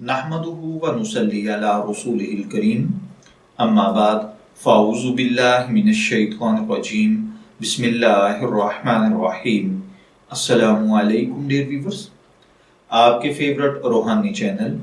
नहमदुहु व नुसल्ली अला रसूलिहिल करीम अम्मा बाद फ़ाऊज़ु बिल्लाहि मिनश शैतानिर रजीम बिस्मिल्लाहिर रहमानिर रहीम। अस्सलामु अलैकुम डियर व्यूअर्स, आपके फेवरेट रूहानी चैनल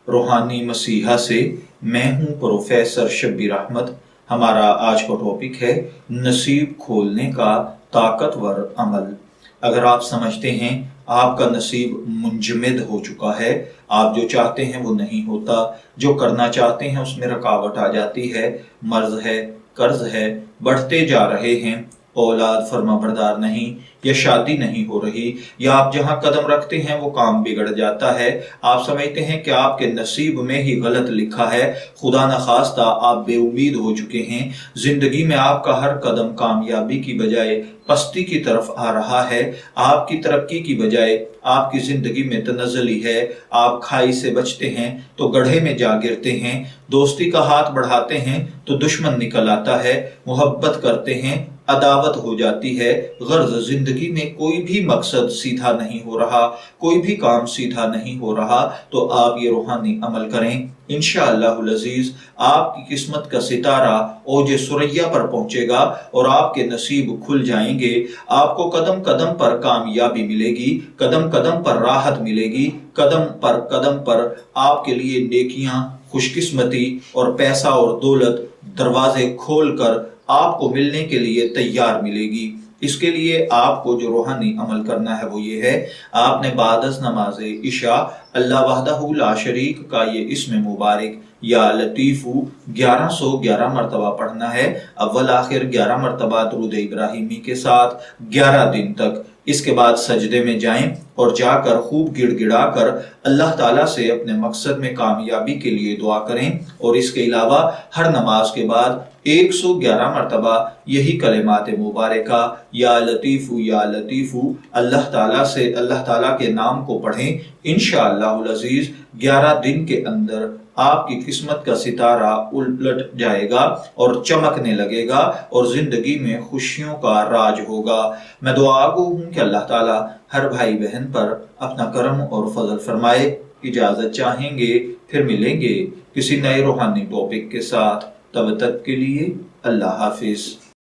रूहानी मसीहा से मैं हूं प्रोफेसर शब्बीर अहमद। हमारा आज का टॉपिक है नसीब खोलने का ताकतवर अमल। अगर आप समझते हैं आपका नसीब मुंजमद हो चुका है, आप जो चाहते हैं वो नहीं होता, जो करना चाहते हैं उसमें रुकावट आ जाती है, मर्ज है, कर्ज है, बढ़ते जा रहे हैं, औलाद फर्माबरदार नहीं, या शादी नहीं हो रही, या आप जहां कदम रखते हैं वो काम बिगड़ जाता है, आप समझते हैं कि आपके नसीब में ही गलत लिखा है, खुदा न खास्ता आप बेउम्मीद हो चुके हैं, जिंदगी में आपका हर कदम कामयाबी की बजाय पस्ती की तरफ आ रहा है, आपकी तरक्की की बजाय आपकी जिंदगी में तनज़्ज़ुली है, आप खाई से बचते हैं तो गड्ढे में जा गिरते हैं, दोस्ती का हाथ बढ़ाते हैं तो दुश्मन निकल आता है, मोहब्बत करते हैं अदावत हो जाती है, गर्ज जिंदगी में कोई भी मकसद सीधा नहीं हो रहा, कोई भी काम सीधा नहीं हो रहा, तो आप ये रूहानी अमल करें। इंशाअल्लाहुल अज़ीज़ आपकी किस्मत का सितारा ओजे सुरैया पर पहुंचेगा और आपके नसीब खुल जाएंगे। आपको कदम कदम पर कामयाबी मिलेगी, कदम कदम पर राहत मिलेगी, कदम पर आपके लिए नेकियां, खुशकिस्मती और पैसा और दौलत दरवाजे खोलकर आपको मिलने के लिए तैयार मिलेगी। इसके लिए आपको जो रूहानी अमल करना है वो ये है, आपने बादस नमाज इशा अल्लाह वहदहू ला शरीक का ये इस्म मुबारक या लतीफू 1111 मरतबा पढ़ना है। अव्वल आखिर 11 मरतबा दुरूद इब्राहिमी के साथ 11 दिन तक। इसके बाद सजदे में जाएं और जाकर खूब गिड़गिड़ा कर अल्लाह ताला से अपने मकसद में कामयाबी के लिए दुआ करें। और इसके अलावा हर नमाज के बाद 111 मरतबा यही कलिमात मुबारका या लतीफू अल्लाह ताला के नाम को पढ़ें। इंशाअल्लाहुल अज़ीज़ 11 दिन के अंदर आपकी किस्मत का सितारा उलट जाएगा और चमकने लगेगा और जिंदगी में खुशियों का राज होगा। मैं दुआ गो हूं कि अल्लाह ताला हर भाई बहन पर अपना करम और फजल फरमाए। इजाजत चाहेंगे, फिर मिलेंगे किसी नए रूहानी टॉपिक के साथ। तब तक के लिए अल्लाह हाफिज।